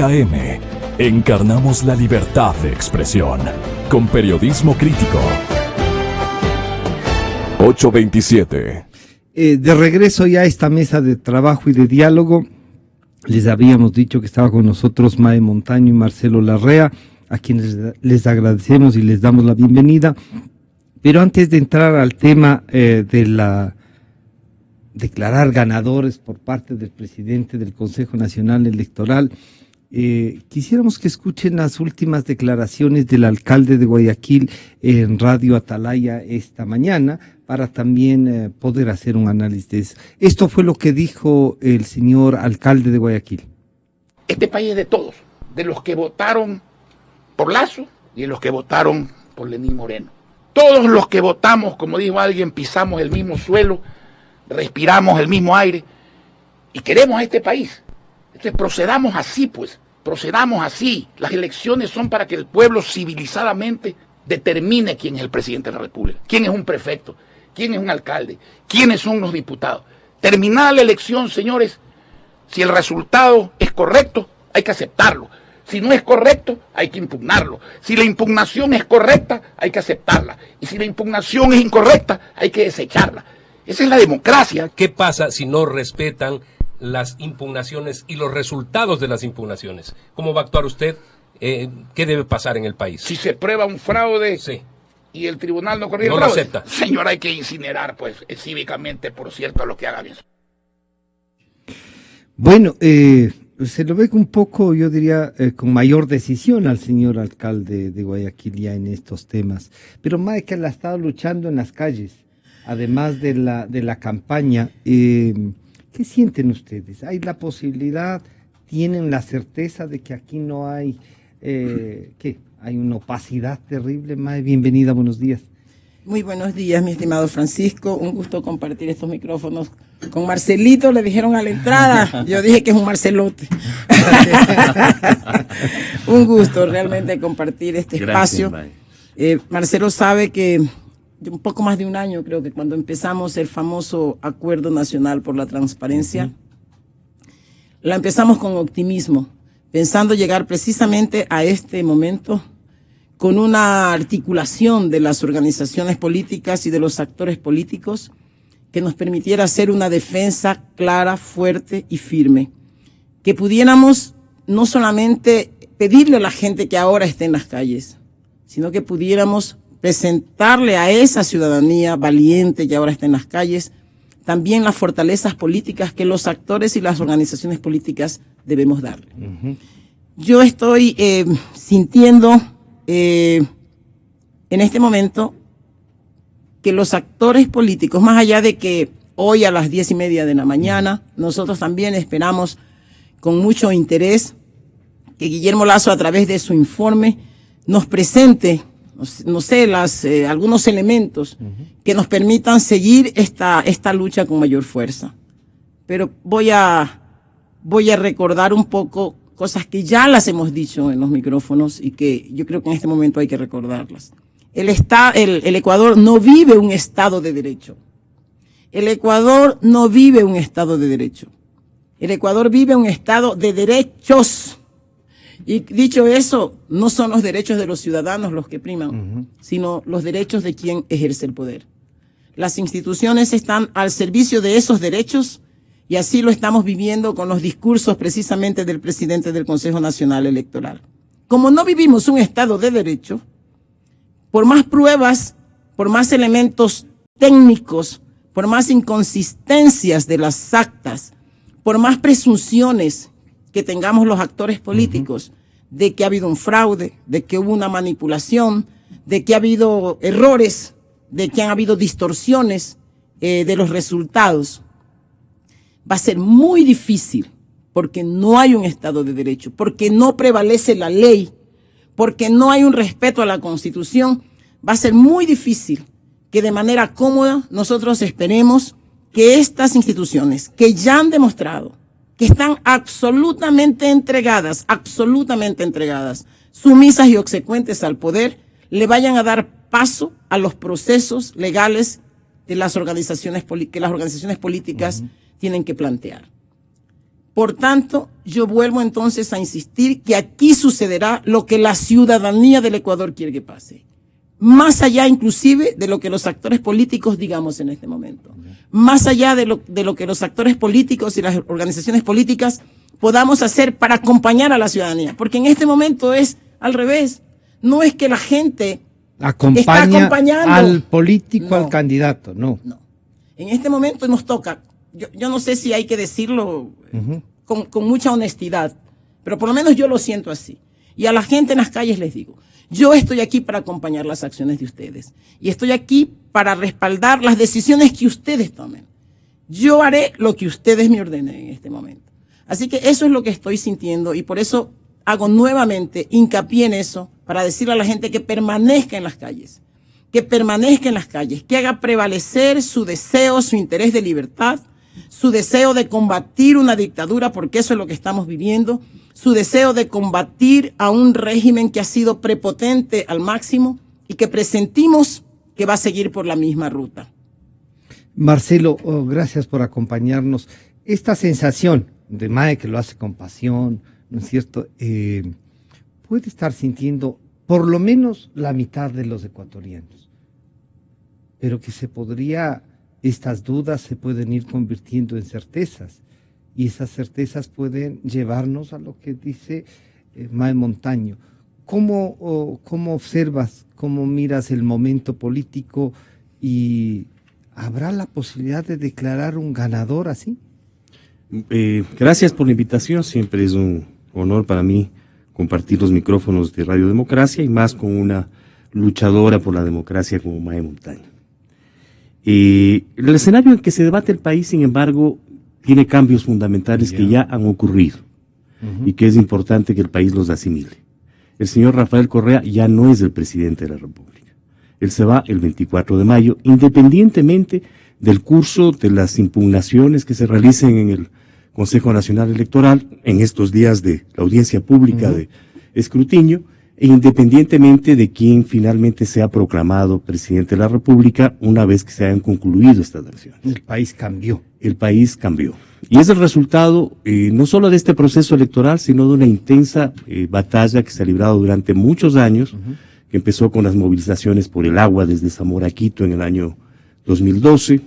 AM, encarnamos la libertad de expresión con periodismo crítico. 8:27. De regreso ya a esta mesa de trabajo y de diálogo, les habíamos dicho que estaba con nosotros Mae Montaño y Marcelo Larrea, a quienes les agradecemos y les damos la bienvenida. Pero antes de entrar al tema de la declarar ganadores por parte del presidente del Consejo Nacional Electoral, quisiéramos que escuchen las últimas declaraciones del alcalde de Guayaquil en Radio Atalaya esta mañana, para también poder hacer un análisis de eso. Esto fue lo que dijo el señor alcalde de Guayaquil. Este país es de todos, de los que votaron por Lasso y de los que votaron por Lenín Moreno. Todos los que votamos, como dijo alguien, pisamos el mismo suelo, respiramos el mismo aire y queremos a este país. Entonces procedamos así, pues, procedamos así. Las elecciones son para que el pueblo civilizadamente determine quién es el presidente de la República, quién es un prefecto, quién es un alcalde, quiénes son los diputados. Terminada la elección, señores, si el resultado es correcto, hay que aceptarlo. Si no es correcto, hay que impugnarlo. Si la impugnación es correcta, hay que aceptarla. Y si la impugnación es incorrecta, hay que desecharla. Esa es la democracia. ¿Qué pasa si no respetan las impugnaciones y los resultados de las impugnaciones? ¿Cómo va a actuar usted? ¿Qué debe pasar en el país? Si se prueba un fraude, sí, y el tribunal no corrige no el lo fraude, acepta. Señor, hay que incinerar, pues, cívicamente, por cierto, a los que hagan eso. Bueno, se lo ve un poco, yo diría, con mayor decisión al señor alcalde de Guayaquil ya en estos temas. Pero más que él ha estado luchando en las calles, además de la campaña. ¿Qué sienten ustedes? ¿Hay la posibilidad, tienen la certeza de que aquí no hay, hay una opacidad terrible? Mae, bienvenida, buenos días. Muy buenos días, mi estimado Francisco. Un gusto compartir estos micrófonos con Marcelito. Le dijeron a la entrada, yo dije que es un Marcelote. Un gusto realmente compartir este espacio. Marcelo sabe que un poco más de un año, creo que cuando empezamos el famoso Acuerdo Nacional por la Transparencia, la empezamos con optimismo, pensando llegar precisamente a este momento con una articulación de las organizaciones políticas y de los actores políticos que nos permitiera hacer una defensa clara, fuerte y firme. Que pudiéramos no solamente pedirle a la gente que ahora esté en las calles, sino que pudiéramos presentarle a esa ciudadanía valiente que ahora está en las calles también las fortalezas políticas que los actores y las organizaciones políticas debemos darle. Yo estoy sintiendo en este momento que los actores políticos, más allá de que hoy a las 10:30 de la mañana, nosotros también esperamos con mucho interés que Guillermo Lasso, a través de su informe, nos presente, no sé, algunos elementos que nos permitan seguir esta lucha con mayor fuerza. Pero voy a recordar un poco cosas que ya las hemos dicho en los micrófonos y que yo creo que en este momento hay que recordarlas. El Ecuador no vive un Estado de Derecho. El Ecuador no vive un Estado de Derecho. El Ecuador vive un Estado de derechos. Y dicho eso, no son los derechos de los ciudadanos los que priman, sino los derechos de quien ejerce el poder. Las instituciones están al servicio de esos derechos y así lo estamos viviendo con los discursos precisamente del presidente del Consejo Nacional Electoral. Como no vivimos un Estado de Derecho, por más pruebas, por más elementos técnicos, por más inconsistencias de las actas, por más presunciones que tengamos los actores políticos de que ha habido un fraude, de que hubo una manipulación, de que ha habido errores, de que han habido distorsiones de los resultados, va a ser muy difícil porque no hay un Estado de Derecho, porque no prevalece la ley, porque no hay un respeto a la Constitución. Va a ser muy difícil que de manera cómoda nosotros esperemos que estas instituciones que ya han demostrado que están absolutamente entregadas, sumisas y obsecuentes al poder, le vayan a dar paso a los procesos legales de las organizaciones que las organizaciones políticas tienen que plantear. Por tanto, yo vuelvo entonces a insistir que aquí sucederá lo que la ciudadanía del Ecuador quiere que pase. Más allá inclusive de lo que los actores políticos digamos en este momento. Más allá de lo que los actores políticos y las organizaciones políticas podamos hacer para acompañar a la ciudadanía. Porque en este momento es al revés. No es que la gente está acompañando al político, no, al candidato, no. En este momento nos toca, yo no sé si hay que decirlo con mucha honestidad, pero por lo menos yo lo siento así. Y a la gente en las calles les digo, yo estoy aquí para acompañar las acciones de ustedes. Y estoy aquí para respaldar las decisiones que ustedes tomen. Yo haré lo que ustedes me ordenen en este momento. Así que eso es lo que estoy sintiendo y por eso hago nuevamente hincapié en eso para decirle a la gente que permanezca en las calles, que haga prevalecer su deseo, su interés de libertad, su deseo de combatir una dictadura, porque eso es lo que estamos viviendo, su deseo de combatir a un régimen que ha sido prepotente al máximo y que presentimos que va a seguir por la misma ruta. Marcelo, gracias por acompañarnos. Esta sensación de Mae que lo hace con pasión, ¿no es cierto? Puede estar sintiendo por lo menos la mitad de los ecuatorianos, pero que estas dudas se pueden ir convirtiendo en certezas, y esas certezas pueden llevarnos a lo que dice Mae Montaño. ¿Cómo observas, cómo miras el momento político y habrá la posibilidad de declarar un ganador así? Gracias por la invitación, siempre es un honor para mí compartir los micrófonos de Radio Democracia y más con una luchadora por la democracia como Mae Montaño. El escenario en que se debate el país, sin embargo, tiene cambios fundamentales que ya han ocurrido y que es importante que el país los asimile. El señor Rafael Correa ya no es el presidente de la República. Él se va el 24 de mayo, independientemente del curso de las impugnaciones que se realicen en el Consejo Nacional Electoral, en estos días de la audiencia pública de escrutinio, e independientemente de quién finalmente sea proclamado presidente de la República una vez que se hayan concluido estas acciones. El país cambió. El país cambió. Y es el resultado no solo de este proceso electoral, sino de una intensa batalla que se ha librado durante muchos años, que empezó con las movilizaciones por el agua desde Zamora a Quito en el año 2012,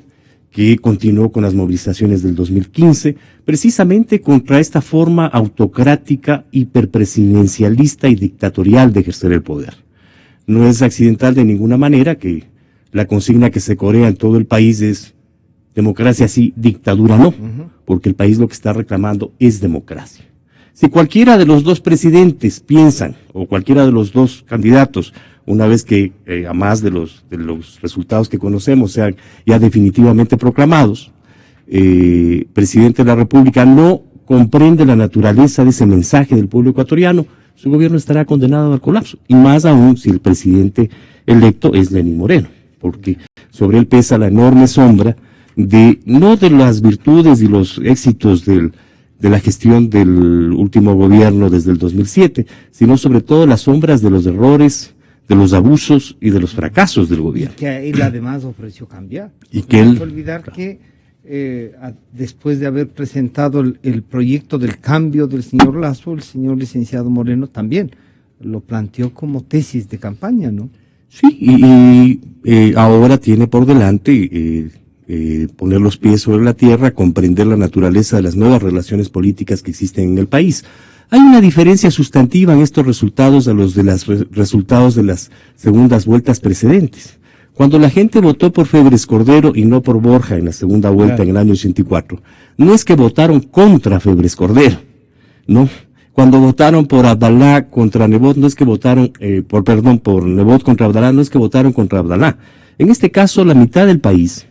que continuó con las movilizaciones del 2015, precisamente contra esta forma autocrática, hiperpresidencialista y dictatorial de ejercer el poder. No es accidental de ninguna manera que la consigna que se corea en todo el país es democracia sí, dictadura no, porque el país lo que está reclamando es democracia. Si cualquiera de los dos presidentes piensan, o cualquiera de los dos candidatos, una vez que a más de los resultados que conocemos sean ya definitivamente proclamados, presidente de la República no comprende la naturaleza de ese mensaje del pueblo ecuatoriano, su gobierno estará condenado al colapso, y más aún si el presidente electo es Lenín Moreno, porque sobre él pesa la enorme sombra no de las virtudes y los éxitos de la gestión del último gobierno desde el 2007, sino sobre todo las sombras de los errores, de los abusos y de los fracasos del gobierno. Y que él además ofreció cambiar. Y que él... No hay que olvidar que después de haber presentado el proyecto del cambio del señor Lasso, el señor licenciado Moreno también lo planteó como tesis de campaña, ¿no? Sí, y ahora tiene por delante poner los pies sobre la tierra, comprender la naturaleza de las nuevas relaciones políticas que existen en el país. Hay una diferencia sustantiva en estos resultados a los de los resultados de las segundas vueltas precedentes. Cuando la gente votó por Febres Cordero y no por Borja en la segunda vuelta en el año 84, no es que votaron contra Febres Cordero, no. Cuando votaron por Abdalá contra Nebot, no es que votaron, por Nebot contra Abdalá, no es que votaron contra Abdalá. En este caso, la mitad del país,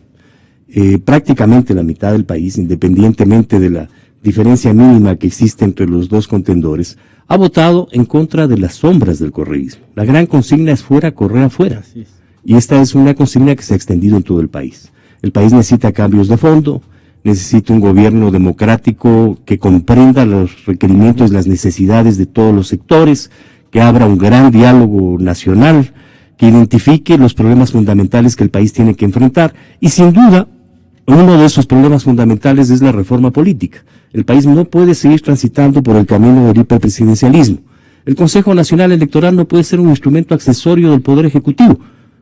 prácticamente la mitad del país, independientemente de la diferencia mínima que existe entre los dos contendores, ha votado en contra de las sombras del correísmo. La gran consigna es fuera, Correa fuera. Y esta es una consigna que se ha extendido en todo el país. El país necesita cambios de fondo, necesita un gobierno democrático que comprenda los requerimientos y las necesidades de todos los sectores, que abra un gran diálogo nacional, que identifique los problemas fundamentales que el país tiene que enfrentar. Y sin duda, uno de esos problemas fundamentales es la reforma política. El país no puede seguir transitando por el camino del hiperpresidencialismo. El Consejo Nacional Electoral no puede ser un instrumento accesorio del Poder Ejecutivo,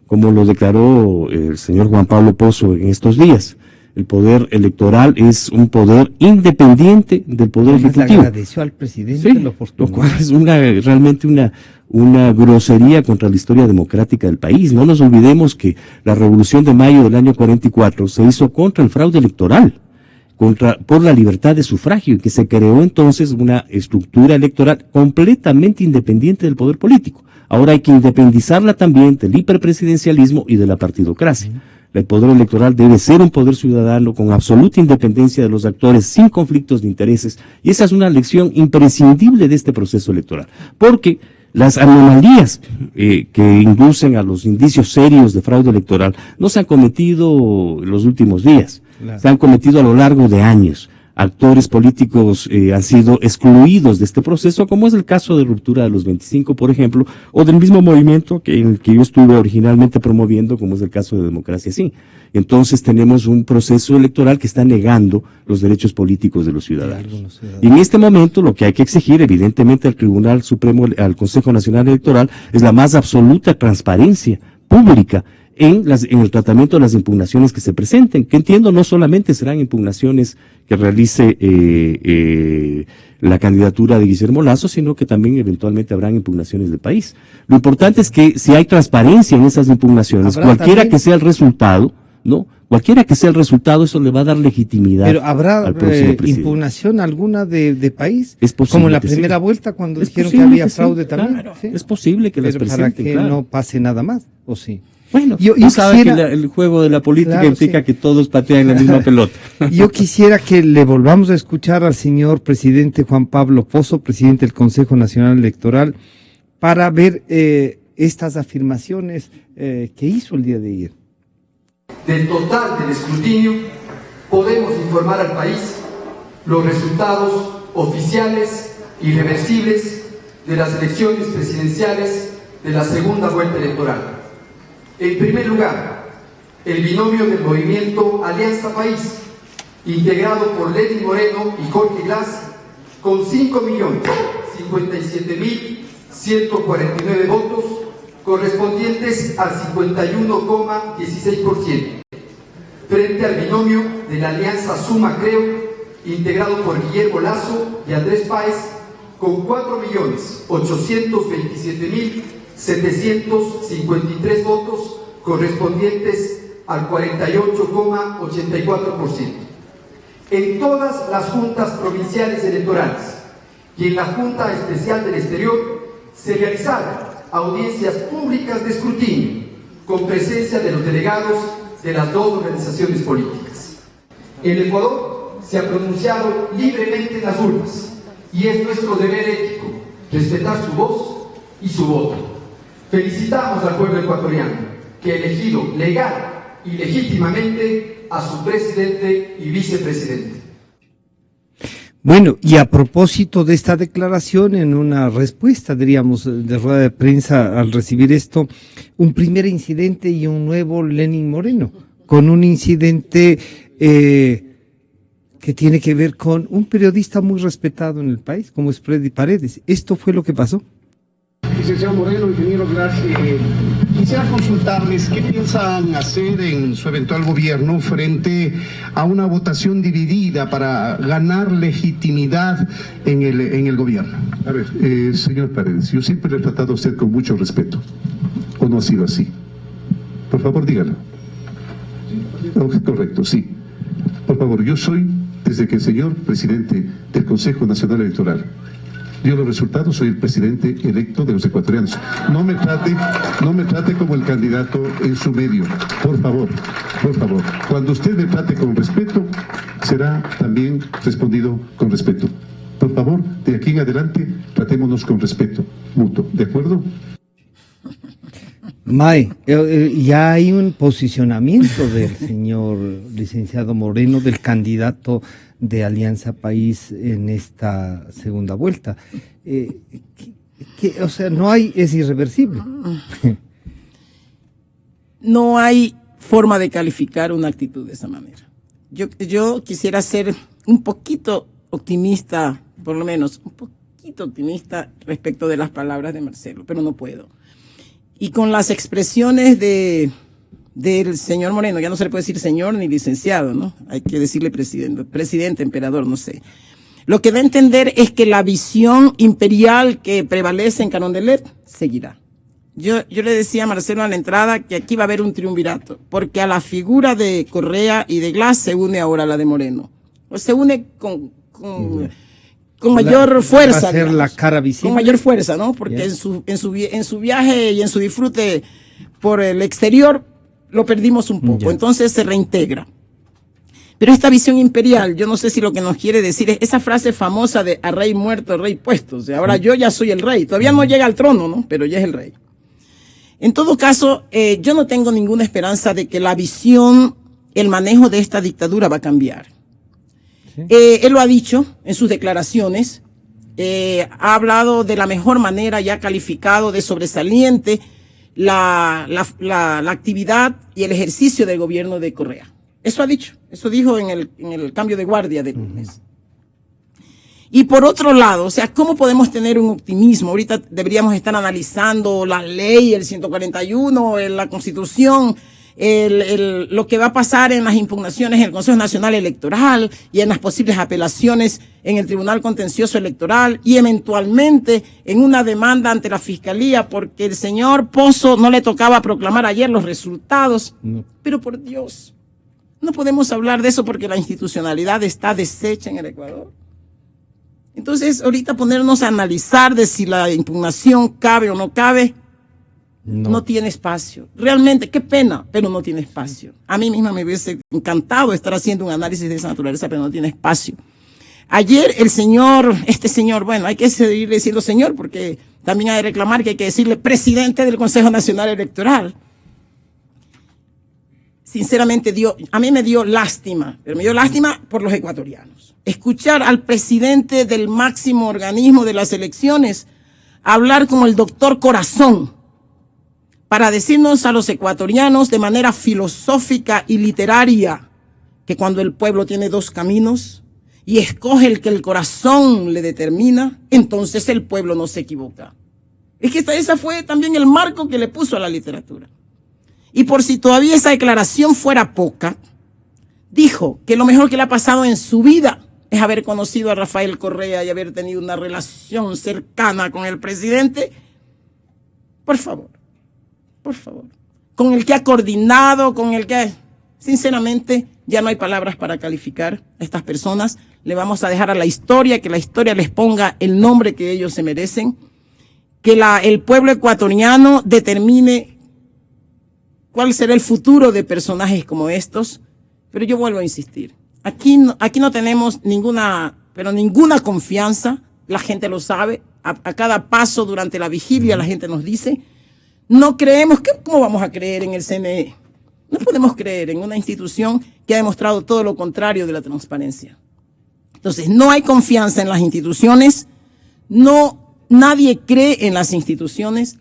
como lo declaró el señor Juan Pablo Pozo en estos días. El poder electoral es un poder independiente del Poder Ejecutivo. Le agradeció al presidente Sí, lo cual es realmente una grosería contra la historia democrática del país. No nos olvidemos que la Revolución de Mayo del año 44 se hizo contra el fraude electoral, por la libertad de sufragio, y que se creó entonces una estructura electoral completamente independiente del poder político. Ahora hay que independizarla también del hiperpresidencialismo y de la partidocracia. El poder electoral debe ser un poder ciudadano con absoluta independencia de los actores, sin conflictos de intereses, y esa es una lección imprescindible de este proceso electoral, porque las anomalías que inducen a los indicios serios de fraude electoral no se han cometido en los últimos días, se han cometido a lo largo de años. Actores políticos han sido excluidos de este proceso, como es el caso de Ruptura de los 25, por ejemplo, o del mismo movimiento en el que yo estuve originalmente promoviendo, como es el caso de Democracia Sí. Entonces tenemos un proceso electoral que está negando los derechos políticos de los ciudadanos. Y en este momento lo que hay que exigir, evidentemente, al Tribunal Supremo, al Consejo Nacional Electoral, es la más absoluta transparencia pública en el tratamiento de las impugnaciones que se presenten, que entiendo no solamente serán impugnaciones que realice la candidatura de Guillermo Lasso, sino que también eventualmente habrán impugnaciones del país. Lo importante es que si hay transparencia en esas impugnaciones, cualquiera que sea el resultado, ¿no? Cualquiera que sea el resultado, eso le va a dar legitimidad. Pero ¿habrá al próximo presidente. impugnación alguna de país? Es posible, como en la primera vuelta cuando dijeron que había fraude también. Claro, ¿sí? Es posible que las Pero presenten, para que claro. no pase nada más, ¿o sí? Bueno, yo sabe quisiera, que el juego de la política claro, implica sí, que todos patean la misma pelota. Yo quisiera que le volvamos a escuchar al señor presidente Juan Pablo Pozo, presidente del Consejo Nacional Electoral, para ver estas afirmaciones que hizo el día de ayer. Del total del escrutinio, podemos informar al país los resultados oficiales irreversibles de las elecciones presidenciales de la segunda vuelta electoral. En primer lugar, el binomio del movimiento Alianza País, integrado por Lenín Moreno y Jorge Glass, con 5.057.149 votos, correspondientes al 51,16%, frente al binomio de la Alianza Suma Creo, integrado por Guillermo Lasso y Andrés Páez, con 4.827.753 votos, correspondientes al 48,84%. En todas las juntas provinciales electorales y en la Junta Especial del Exterior se realizaron audiencias públicas de escrutinio con presencia de los delegados de las dos organizaciones políticas. El Ecuador se ha pronunciado libremente en las urnas y es nuestro deber ético respetar su voz y su voto. Felicitamos al pueblo ecuatoriano que ha elegido legal y legítimamente a su presidente y vicepresidente. Bueno, y a propósito de esta declaración, en una respuesta, diríamos, de rueda de prensa al recibir esto, un primer incidente y un nuevo Lenín Moreno, con un incidente que tiene que ver con un periodista muy respetado en el país, como es Freddy Paredes. ¿Esto fue lo que pasó? Licenciado Moreno, ingeniero Glass, quisiera consultarles qué piensan hacer en su eventual gobierno frente a una votación dividida para ganar legitimidad en el gobierno. A ver, señor Paredes, yo siempre le he tratado a usted con mucho respeto, ¿o no ha sido así? Por favor, dígalo. Correcto, sí. Por favor, yo soy, desde que el señor presidente del Consejo Nacional Electoral dio los resultados, soy el presidente electo de los ecuatorianos. No me trate como el candidato en su medio. Por favor, por favor. Cuando usted me trate con respeto, será también respondido con respeto. Por favor, de aquí en adelante, tratémonos con respeto mutuo. ¿De acuerdo? May, ya hay un posicionamiento del señor licenciado Moreno, del candidato de Alianza País en esta segunda vuelta. O sea, no hay, es irreversible. No hay forma de calificar una actitud de esa manera. Yo quisiera ser un poquito optimista, por lo menos un poquito optimista respecto de las palabras de Marcelo, pero no puedo. Y con las expresiones del señor Moreno, ya no se le puede decir señor ni licenciado, ¿no? Hay que decirle presidente, emperador, no sé. Lo que da a entender es que la visión imperial que prevalece en Carondelet seguirá. Yo le decía a Marcelo a la entrada que aquí va a haber un triunvirato, porque a la figura de Correa y de Glass se une ahora la de Moreno. O se une con mayor fuerza. Va a ser la cara visible. Con mayor fuerza, ¿no? Porque en su viaje y en su disfrute por el exterior lo perdimos un poco. Entonces se reintegra. Pero esta visión imperial, yo no sé si lo que nos quiere decir es esa frase famosa de a rey muerto, rey puesto. O sea, ahora yo ya soy el rey. Todavía no llega al trono, ¿no? Pero ya es el rey. En todo caso, yo no tengo ninguna esperanza de que la visión, el manejo de esta dictadura va a cambiar. ¿Sí? Él lo ha dicho en sus declaraciones, ha hablado de la mejor manera y ha calificado de sobresaliente la actividad y el ejercicio del gobierno de Correa. Eso ha dicho, eso dijo en el cambio de guardia del lunes. Y por otro lado, o sea, ¿cómo podemos tener un optimismo? Ahorita deberíamos estar analizando la ley, el 141, la Constitución, lo que va a pasar en las impugnaciones en el Consejo Nacional Electoral y en las posibles apelaciones en el Tribunal Contencioso Electoral y eventualmente en una demanda ante la Fiscalía porque el señor Pozo no le tocaba proclamar ayer los resultados. No. Pero por Dios, no podemos hablar de eso porque la institucionalidad está deshecha en el Ecuador. Entonces, ahorita ponernos a analizar de si la impugnación cabe o no cabe, no tiene espacio. Realmente, qué pena, pero no tiene espacio. A mí misma me hubiese encantado estar haciendo un análisis de esa naturaleza, pero no tiene espacio. Ayer este señor, bueno, hay que seguirle diciendo señor, porque también hay que reclamar que hay que decirle presidente del Consejo Nacional Electoral. Sinceramente a mí me dio lástima, pero me dio lástima por los ecuatorianos. Escuchar al presidente del máximo organismo de las elecciones hablar como el doctor Corazón para decirnos a los ecuatorianos de manera filosófica y literaria que cuando el pueblo tiene dos caminos y escoge el que el corazón le determina, entonces el pueblo no se equivoca. Es que esa fue también el marco que le puso a la literatura. Y por si todavía esa declaración fuera poca, dijo que lo mejor que le ha pasado en su vida es haber conocido a Rafael Correa y haber tenido una relación cercana con el presidente. Por favor, con el que ha coordinado, con el que sinceramente ya no hay palabras para calificar a estas personas. Le vamos a dejar a la historia, que la historia les ponga el nombre que ellos se merecen, que el pueblo ecuatoriano determine cuál será el futuro de personajes como estos. Pero yo vuelvo a insistir, aquí no tenemos ninguna confianza, la gente lo sabe, a cada paso durante la vigilia la gente nos dice, no creemos, ¿cómo vamos a creer en el CNE? No podemos creer en una institución que ha demostrado todo lo contrario de la transparencia. Entonces, no hay confianza en las instituciones, nadie cree en las instituciones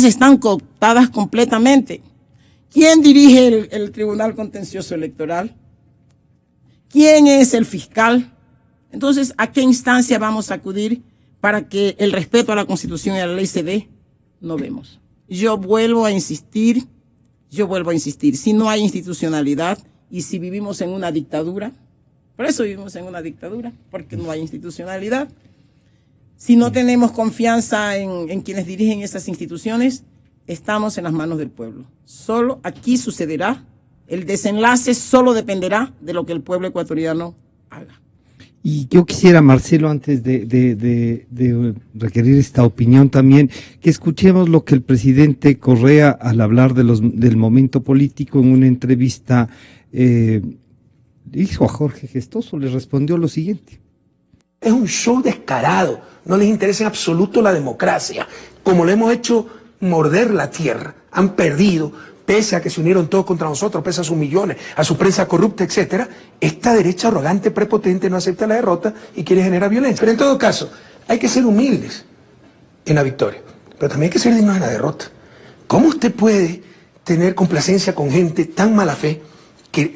están cooptadas completamente. ¿Quién dirige el Tribunal Contencioso Electoral? ¿Quién es el fiscal? Entonces, ¿a qué instancia vamos a acudir para que el respeto a la Constitución y a la ley se dé? No vemos. Yo vuelvo a insistir, si no hay institucionalidad y si vivimos en una dictadura, por eso vivimos en una dictadura, porque no hay institucionalidad. Si no tenemos confianza en quienes dirigen esas instituciones, estamos en las manos del pueblo. Solo aquí sucederá, el desenlace solo dependerá de lo que el pueblo ecuatoriano haga. Y yo quisiera, Marcelo, antes de requerir esta opinión también, que escuchemos lo que el presidente Correa, al hablar del momento político en una entrevista, dijo a Jorge Gestoso, le respondió lo siguiente. Es un show descarado, no les interesa en absoluto la democracia, como lo hemos hecho morder la tierra, han perdido, pese a que se unieron todos contra nosotros, pese a sus millones, a su prensa corrupta, etcétera. Esta derecha arrogante, prepotente, no acepta la derrota y quiere generar violencia. Pero en todo caso, hay que ser humildes en la victoria, pero también hay que ser dignos en la derrota. ¿Cómo usted puede tener complacencia con gente tan mala fe,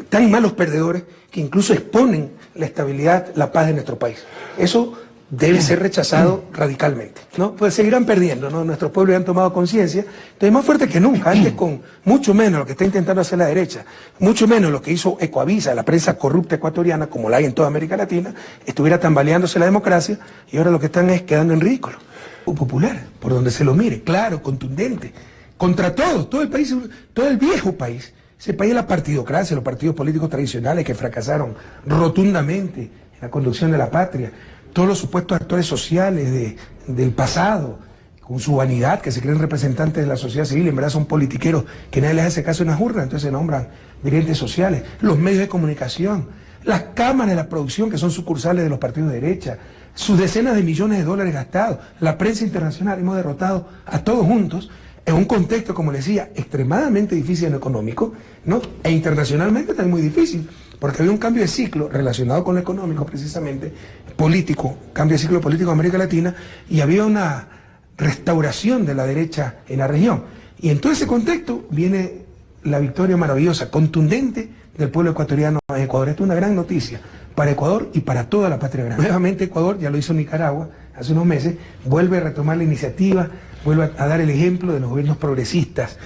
tan malos perdedores, que incluso exponen la estabilidad, la paz de nuestro país. Eso debe ser rechazado radicalmente, ¿no? Pues seguirán perdiendo, ¿no? Nuestros pueblos ya han tomado conciencia, entonces más fuerte que nunca, antes con mucho menos lo que está intentando hacer la derecha, mucho menos lo que hizo Ecoavisa, la prensa corrupta ecuatoriana, como la hay en toda América Latina, estuviera tambaleándose la democracia, y ahora lo que están es quedando en ridículo. Popular, por donde se lo mire, claro, contundente, contra todo el país, todo el viejo país. Ese país es la partidocracia, los partidos políticos tradicionales que fracasaron rotundamente en la conducción de la patria, todos los supuestos actores sociales del pasado, con su vanidad, que se creen representantes de la sociedad civil, en verdad son politiqueros que nadie les hace caso en las urnas, entonces se nombran dirigentes sociales, los medios de comunicación, las cámaras de la producción, que son sucursales de los partidos de derecha, sus decenas de millones de dólares gastados, la prensa internacional, hemos derrotado a todos juntos, en un contexto, como les decía, extremadamente difícil en lo económico, ¿no? E internacionalmente también muy difícil, porque había un cambio de ciclo relacionado con lo económico precisamente, político, cambio de ciclo político en América Latina, y había una restauración de la derecha en la región. Y en todo ese contexto viene la victoria maravillosa, contundente del pueblo ecuatoriano en Ecuador. Esto es una gran noticia para Ecuador y para toda la patria grande. Nuevamente Ecuador, ya lo hizo Nicaragua hace unos meses, vuelve a retomar la iniciativa, vuelve a dar el ejemplo de los gobiernos progresistas,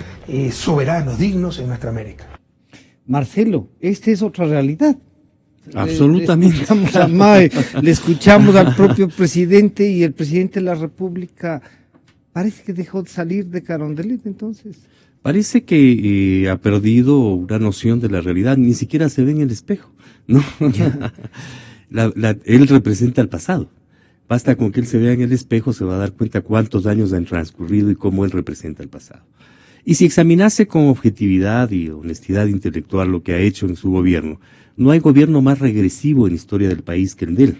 soberanos, dignos en nuestra América. Marcelo, esta es otra realidad. Absolutamente. Le escuchamos a MAE, le escuchamos al propio presidente, y el presidente de la República parece que dejó de salir de Carondelet, entonces. Parece que ha perdido una noción de la realidad, ni siquiera se ve en el espejo, ¿no? Él representa el pasado. Basta con que él se vea en el espejo, se va a dar cuenta cuántos años han transcurrido y cómo él representa el pasado. Y si examinase con objetividad y honestidad intelectual lo que ha hecho en su gobierno, no hay gobierno más regresivo en la historia del país que el de él.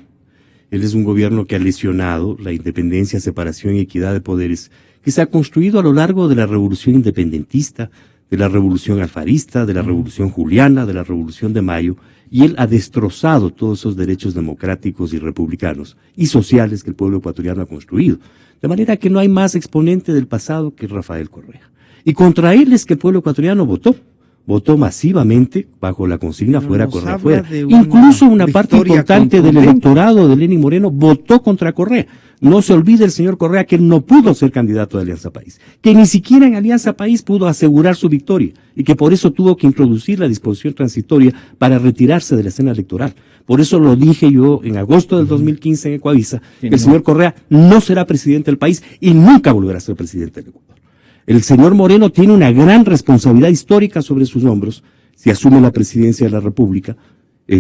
Él es un gobierno que ha lesionado la independencia, separación y equidad de poderes que se ha construido a lo largo de la revolución independentista, de la revolución alfarista, de la revolución juliana, de la revolución de Mayo, y él ha destrozado todos esos derechos democráticos y republicanos y sociales que el pueblo ecuatoriano ha construido. De manera que no hay más exponente del pasado que Rafael Correa. Y contra él es que el pueblo ecuatoriano votó masivamente bajo la consigna fuera Correa fuera. Incluso una parte importante del electorado de Lenín Moreno votó contra Correa. No se olvide el señor Correa que no pudo ser candidato de Alianza País, que ni siquiera en Alianza País pudo asegurar su victoria y que por eso tuvo que introducir la disposición transitoria para retirarse de la escena electoral. Por eso lo dije yo en agosto del 2015 en Ecoavisa, que el señor Correa no será presidente del país y nunca volverá a ser presidente del Ecuador. El señor Moreno tiene una gran responsabilidad histórica sobre sus hombros si asume la presidencia de la República,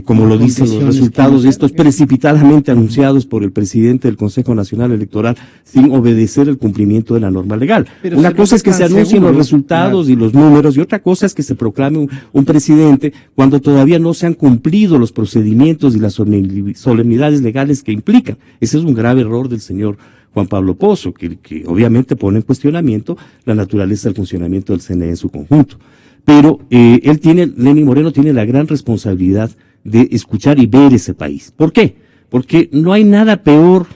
como lo dicen los resultados de estos precipitadamente anunciados por el presidente del Consejo Nacional Electoral sin obedecer el cumplimiento de la norma legal. Pero una cosa es que se anuncien los resultados y los números, y otra cosa es que se proclame un presidente cuando todavía no se han cumplido los procedimientos y las solemnidades legales que implican. Ese es un grave error del señor Juan Pablo Pozo, que obviamente pone en cuestionamiento la naturaleza del funcionamiento del CNE en su conjunto. Pero Lenín Moreno tiene la gran responsabilidad de escuchar y ver ese país. ¿Por qué? Porque no hay nada peor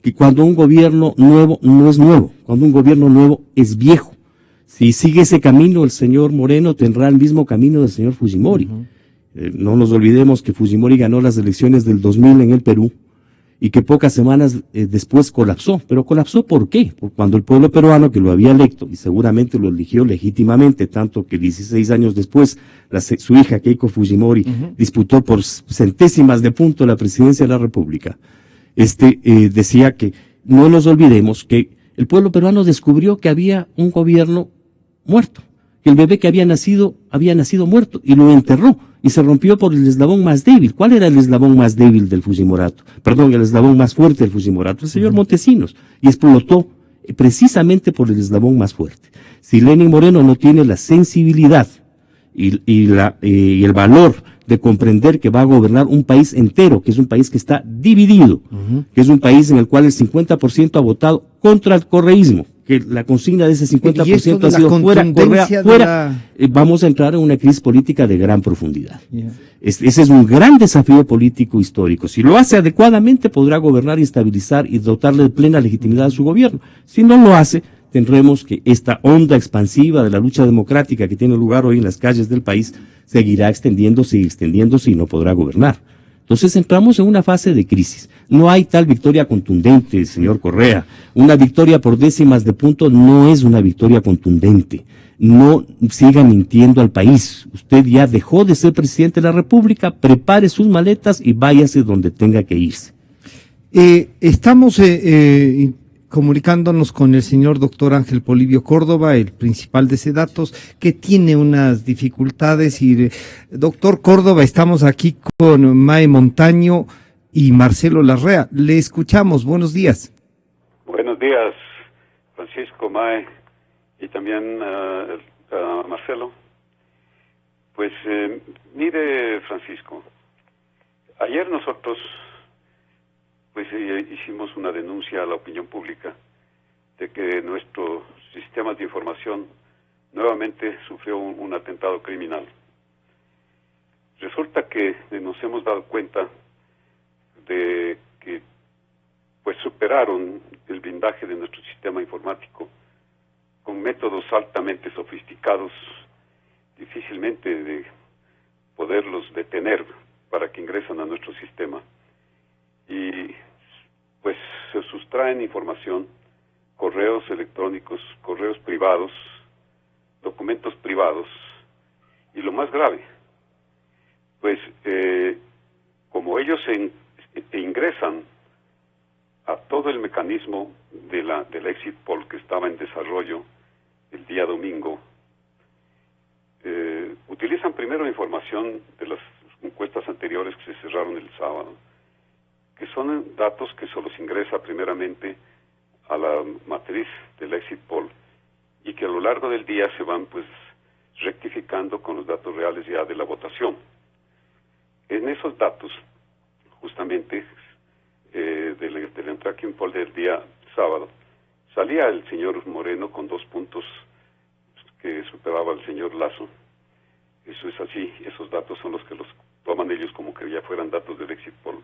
que cuando un gobierno nuevo no es nuevo, cuando un gobierno nuevo es viejo. Si sigue ese camino, el señor Moreno tendrá el mismo camino del señor Fujimori. No nos olvidemos que Fujimori ganó las elecciones del 2000 en el Perú, y que pocas semanas después colapsó. ¿Pero colapsó por qué? Porque cuando el pueblo peruano, que lo había electo, y seguramente lo eligió legítimamente, tanto que 16 años después su hija Keiko Fujimori disputó por centésimas de punto la presidencia de la República, decía que no nos olvidemos que el pueblo peruano descubrió que había un gobierno muerto, que el bebé que había nacido muerto, y lo enterró. Y se rompió por el eslabón más débil. ¿Cuál era el eslabón más débil del Fujimorato? Perdón, el eslabón más fuerte del Fujimorato, el señor Montesinos. Y explotó precisamente por el eslabón más fuerte. Si Lenín Moreno no tiene la sensibilidad y el valor de comprender que va a gobernar un país entero, que es un país que está dividido, que es un país en el cual el 50% ha votado contra el correísmo, que la consigna de ese 50% ha sido fuera, Correa, fuera, vamos a entrar en una crisis política de gran profundidad. Ese es un gran desafío político histórico. Si lo hace adecuadamente, podrá gobernar y estabilizar y dotarle de plena legitimidad a su gobierno. Si no lo hace, tendremos que esta onda expansiva de la lucha democrática que tiene lugar hoy en las calles del país seguirá extendiéndose y no podrá gobernar. Entonces entramos en una fase de crisis. No hay tal victoria contundente, señor Correa. Una victoria por décimas de punto no es una victoria contundente. No siga mintiendo al país. Usted ya dejó de ser presidente de la República, prepare sus maletas y váyase donde tenga que irse. Estamos comunicándonos con el señor doctor Ángel Polibio Córdoba, el principal de Sedatos, que tiene unas dificultades. Y doctor Córdoba, estamos aquí con Mae Montaño y Marcelo Larrea. Le escuchamos. Buenos días. Buenos días, Francisco, Mae, y también Marcelo. Pues mire, Francisco, ayer nosotros pues hicimos una denuncia a la opinión pública de que nuestros sistemas de información nuevamente sufrió un atentado criminal. Resulta que nos hemos dado cuenta de que pues superaron el blindaje de nuestro sistema informático con métodos altamente sofisticados, difícilmente de poderlos detener para que ingresan a nuestro sistema. Y pues se sustraen información, correos electrónicos, correos privados, documentos privados, y lo más grave, pues como ellos ingresan a todo el mecanismo del exit poll que estaba en desarrollo el día domingo, utilizan primero información de las encuestas anteriores que se cerraron el sábado, que son datos que solo se ingresa primeramente a la matriz del exit poll y que a lo largo del día se van pues rectificando con los datos reales ya de la votación. En esos datos, justamente, del tracking poll del día sábado, salía el señor Moreno con 2 puntos que superaba al señor Lasso. Eso es así, esos datos son los que los toman ellos como que ya fueran datos del exit poll.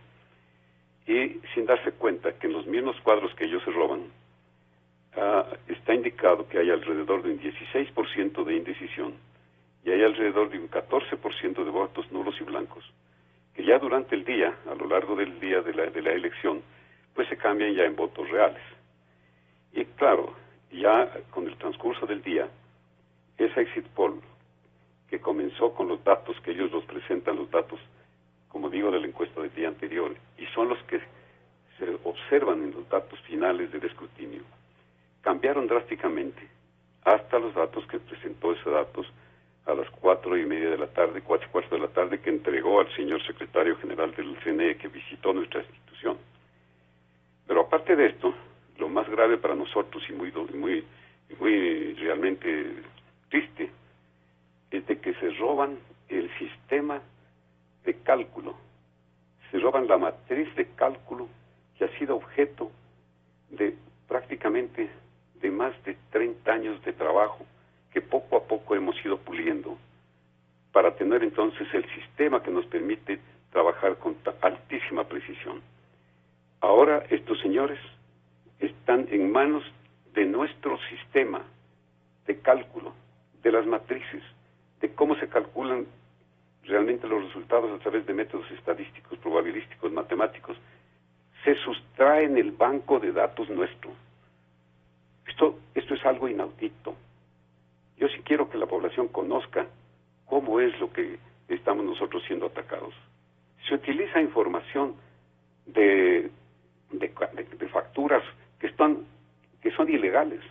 Y sin darse cuenta que en los mismos cuadros que ellos se roban, está indicado que hay alrededor de un 16% de indecisión y hay alrededor de un 14% de votos nulos y blancos, que ya durante el día, a lo largo del día de la elección, pues se cambian ya en votos reales. Y claro, ya con el transcurso del día, esa exit poll, que comenzó con los datos que ellos los presentan, los datos, como digo, de la encuesta del día anterior, y son los que se observan en los datos finales del escrutinio, cambiaron drásticamente hasta los datos que presentó esos datos a las 4:30 de la tarde, 4:15 de la tarde, que entregó al señor secretario general del CNE que visitó nuestra institución. Pero aparte de esto, lo más grave para nosotros y muy realmente triste, es de que se roban el sistema de cálculo, se roban la matriz de cálculo que ha sido objeto de prácticamente de más de 30 años de trabajo que poco a poco hemos ido puliendo para tener entonces el sistema que nos permite trabajar con altísima precisión. Ahora estos señores están en manos de nuestro sistema de cálculo, de las matrices, de cómo se calculan realmente los resultados a través de métodos estadísticos, probabilísticos, matemáticos. Se sustrae en el banco de datos nuestro. Esto es algo inaudito. Yo sí quiero que la población conozca cómo es lo que estamos nosotros siendo atacados. Se utiliza información de facturas que son ilegales,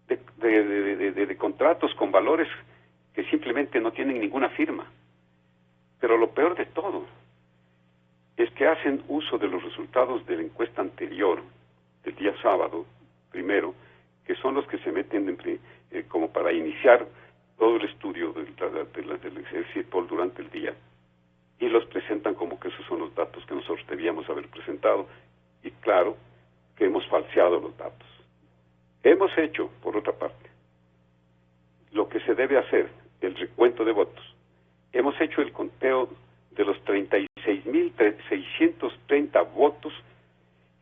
de contratos con valores que simplemente no tienen ninguna firma. Pero lo peor de todo es que hacen uso de los resultados de la encuesta anterior, del día sábado, primero, que son los que se meten como para iniciar todo el estudio del exit poll durante el día, y los presentan como que esos son los datos que nosotros debíamos haber presentado, y claro que hemos falseado los datos. Hemos hecho, por otra parte, lo que se debe hacer, el recuento de votos. Hemos hecho el conteo de los 36.630 votos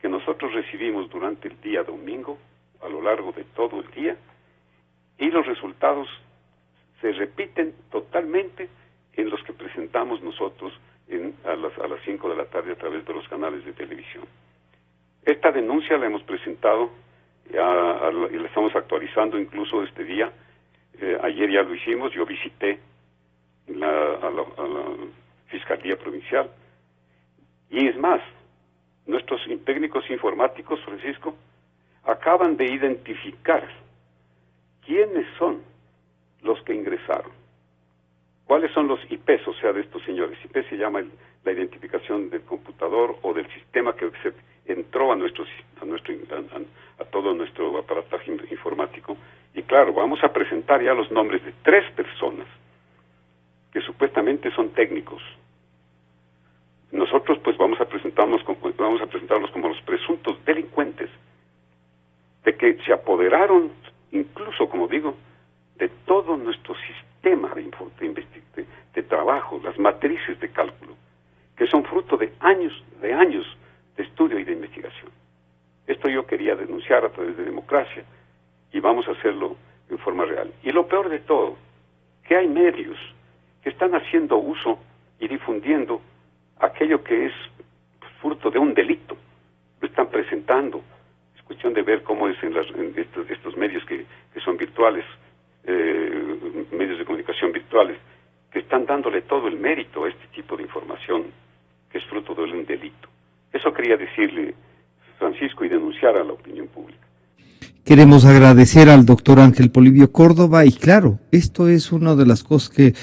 que nosotros recibimos durante el día domingo, a lo largo de todo el día, y los resultados se repiten totalmente en los que presentamos nosotros a las 5 de la tarde a través de los canales de televisión. Esta denuncia la hemos presentado, y la estamos actualizando incluso este día. Ayer ya lo hicimos, yo visité a la Fiscalía Provincial. Y es más, nuestros técnicos informáticos, Francisco, acaban de identificar quiénes son los que ingresaron, cuáles son los IPs, o sea, de estos señores. IP se llama la identificación del computador o del sistema que se entró a todo nuestro aparataje informático. Y claro, vamos a presentar ya los nombres de 3 personas que supuestamente son técnicos. Nosotros pues vamos a presentarlos como los presuntos delincuentes de que se apoderaron, incluso, como digo, de todo nuestro sistema de trabajo, las matrices de cálculo, que son fruto de años de estudio y de investigación. Esto yo quería denunciar a través de Democracia, y vamos a hacerlo en forma real. Y lo peor de todo, que hay medios que están haciendo uso y difundiendo aquello que es fruto de un delito. Lo están presentando. Es cuestión de ver cómo es en estos medios que son virtuales, medios de comunicación virtuales, que están dándole todo el mérito a este tipo de información que es fruto de un delito. Eso quería decirle, Francisco, y denunciar a la opinión pública. Queremos agradecer al doctor Ángel Polibio Córdoba, y claro, esto es una de las cosas que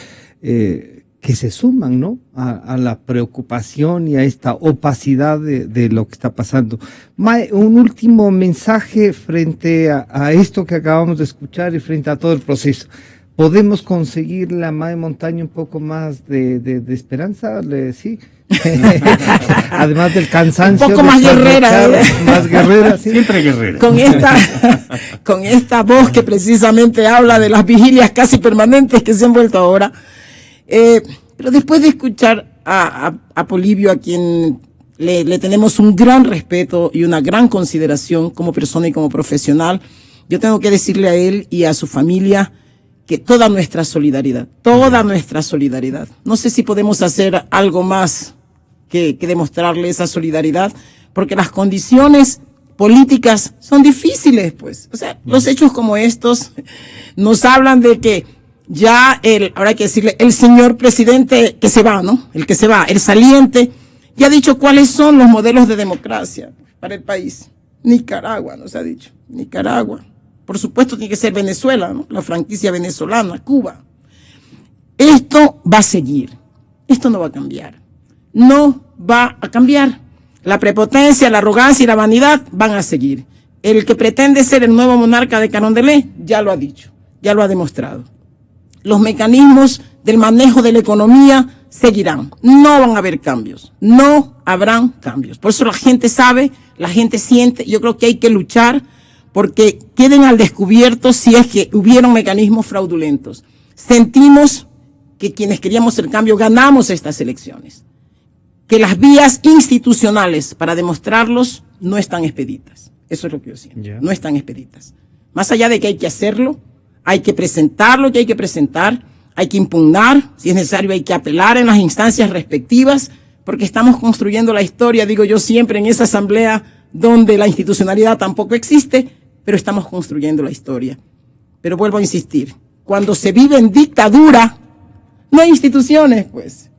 se suman, ¿no?, a la preocupación y a esta opacidad de lo que está pasando. Mae, un último mensaje frente a esto que acabamos de escuchar y frente a todo el proceso. ¿Podemos conseguirle a Mae Montaño un poco más de esperanza? Sí. Además del cansancio. Un poco más guerrera. Más guerrera, sí. Siempre guerrera. Con esta voz que precisamente habla de las vigilias casi permanentes que se han vuelto ahora. Pero después de escuchar a Polibio, a quien le tenemos un gran respeto y una gran consideración como persona y como profesional, yo tengo que decirle a él y a su familia que toda nuestra solidaridad. No sé si podemos hacer algo más que demostrarle esa solidaridad, porque las condiciones políticas son difíciles, pues. O sea, los hechos como estos nos hablan de que ya ahora hay que decirle, el señor presidente que se va, ¿no? El saliente, ya ha dicho cuáles son los modelos de democracia para el país. Nicaragua, nos ha dicho. Nicaragua. Por supuesto tiene que ser Venezuela, ¿no? La franquicia venezolana, Cuba. Esto va a seguir. Esto no va a cambiar. No va a cambiar. La prepotencia, la arrogancia y la vanidad van a seguir. El que pretende ser el nuevo monarca de Carondelet ya lo ha dicho, ya lo ha demostrado. Los mecanismos del manejo de la economía seguirán. No van a haber cambios. No habrán cambios. Por eso la gente sabe, la gente siente. Yo creo que hay que luchar porque queden al descubierto si es que hubieron mecanismos fraudulentos. Sentimos que quienes queríamos el cambio ganamos estas elecciones. Que las vías institucionales para demostrarlos no están expeditas. Eso es lo que yo siento. No están expeditas. Más allá de que hay que hacerlo, hay que presentar lo que hay que presentar, hay que impugnar, si es necesario hay que apelar en las instancias respectivas, porque estamos construyendo la historia, digo yo siempre, en esa asamblea donde la institucionalidad tampoco existe, pero estamos construyendo la historia. Pero vuelvo a insistir, cuando se vive en dictadura, no hay instituciones, pues.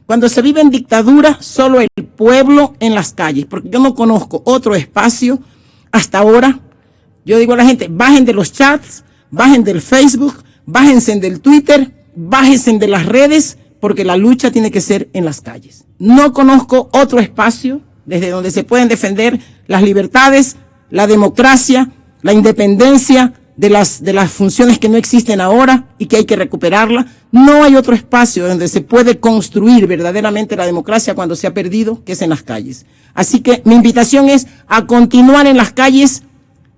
Cuando se vive en dictadura, solo el pueblo en las calles, porque yo no conozco otro espacio hasta ahora. Yo digo a la gente, bajen de los chats, bajen del Facebook, bájense del Twitter, bájense de las redes, porque la lucha tiene que ser en las calles. No conozco otro espacio desde donde se pueden defender las libertades, la democracia, la independencia de las funciones que no existen ahora y que hay que recuperarla. No hay otro espacio donde se puede construir verdaderamente la democracia cuando se ha perdido, que es en las calles. Así que mi invitación es a continuar en las calles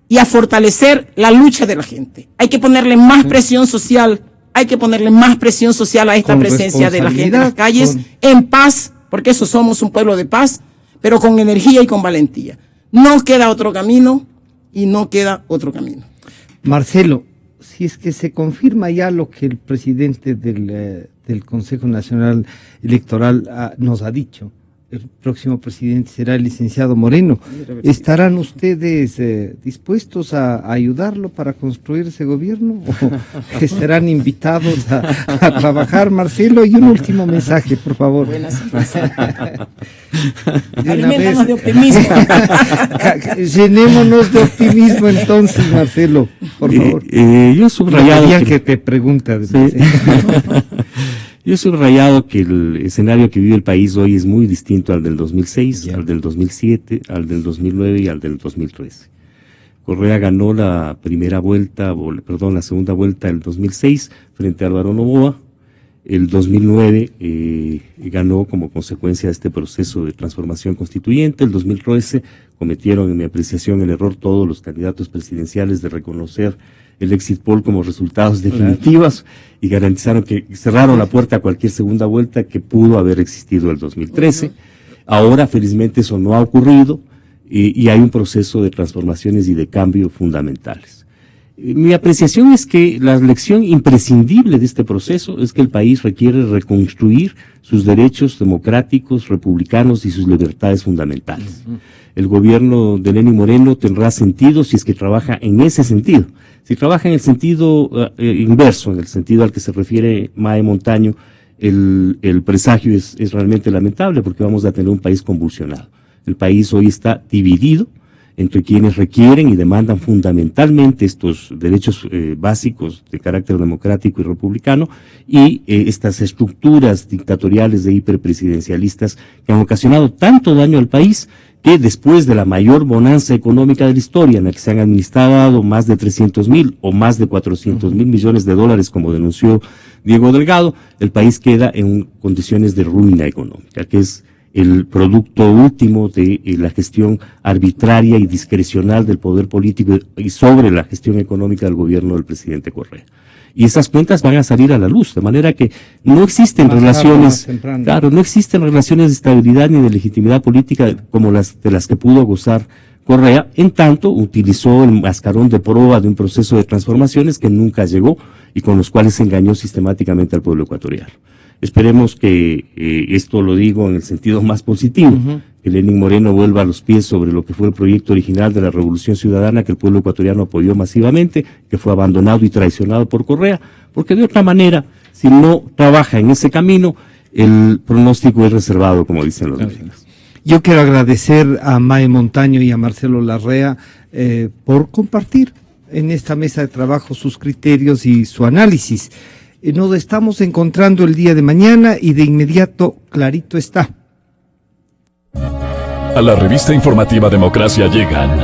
y a fortalecer la lucha de la gente. Hay que ponerle más presión social, a esta presencia de la gente en las calles, en paz, porque eso somos un pueblo de paz, pero con energía y con valentía. No queda otro camino y no queda otro camino. Marcelo, si es que se confirma ya lo que el presidente del del Consejo Nacional Electoral nos ha dicho, el próximo presidente será el licenciado Moreno. ¿Estarán ustedes dispuestos a ayudarlo para construir ese gobierno? ¿O estarán invitados a trabajar, Marcelo? Y un último mensaje, por favor. Aliméntanos de optimismo. Llenémonos de optimismo entonces, Marcelo, por favor. Yo he subrayado que te pregunta. Yo he subrayado que el escenario que vive el país hoy es muy distinto al del 2006, al del 2007, al del 2009 y al del 2013. Correa ganó la segunda vuelta el 2006 frente a Álvaro Noboa. El 2009 ganó como consecuencia de este proceso de transformación constituyente. El 2013 cometieron, en mi apreciación, el error todos los candidatos presidenciales de reconocer el exit poll como resultados definitivos y garantizaron que cerraron la puerta a cualquier segunda vuelta que pudo haber existido el 2013. Ahora, felizmente, eso no ha ocurrido y hay un proceso de transformaciones y de cambio fundamentales. Mi apreciación es que la lección imprescindible de este proceso es que el país requiere reconstruir sus derechos democráticos, republicanos y sus libertades fundamentales. El gobierno de Lenín Moreno tendrá sentido si es que trabaja en ese sentido. Si trabaja en el sentido inverso, en el sentido al que se refiere Mae Montaño, el presagio es realmente lamentable porque vamos a tener un país convulsionado. El país hoy está dividido entre quienes requieren y demandan fundamentalmente estos derechos básicos de carácter democrático y republicano y estas estructuras dictatoriales de hiperpresidencialistas que han ocasionado tanto daño al país que después de la mayor bonanza económica de la historia, en la que se han administrado más de 300.000 o más de 400.000 millones de dólares, como denunció Diego Delgado, el país queda en condiciones de ruina económica, que es el producto último de la gestión arbitraria y discrecional del poder político y sobre la gestión económica del gobierno del presidente Correa. Y esas cuentas van a salir a la luz, de manera que no existen relaciones, no existen relaciones de estabilidad ni de legitimidad política como de las que pudo gozar Correa, en tanto utilizó el mascarón de proa de un proceso de transformaciones que nunca llegó y con los cuales se engañó sistemáticamente al pueblo ecuatoriano. Esperemos que esto lo digo en el sentido más positivo, que Lenín Moreno vuelva a los pies sobre lo que fue el proyecto original de la Revolución Ciudadana que el pueblo ecuatoriano apoyó masivamente, que fue abandonado y traicionado por Correa, porque de otra manera, si no trabaja en ese camino, el pronóstico es reservado, como dicen los gringos. Yo quiero agradecer a Mae Montaño y a Marcelo Larrea por compartir en esta mesa de trabajo sus criterios y su análisis. Nos estamos encontrando el día de mañana y de inmediato clarito está. A la revista informativa Democracia llegan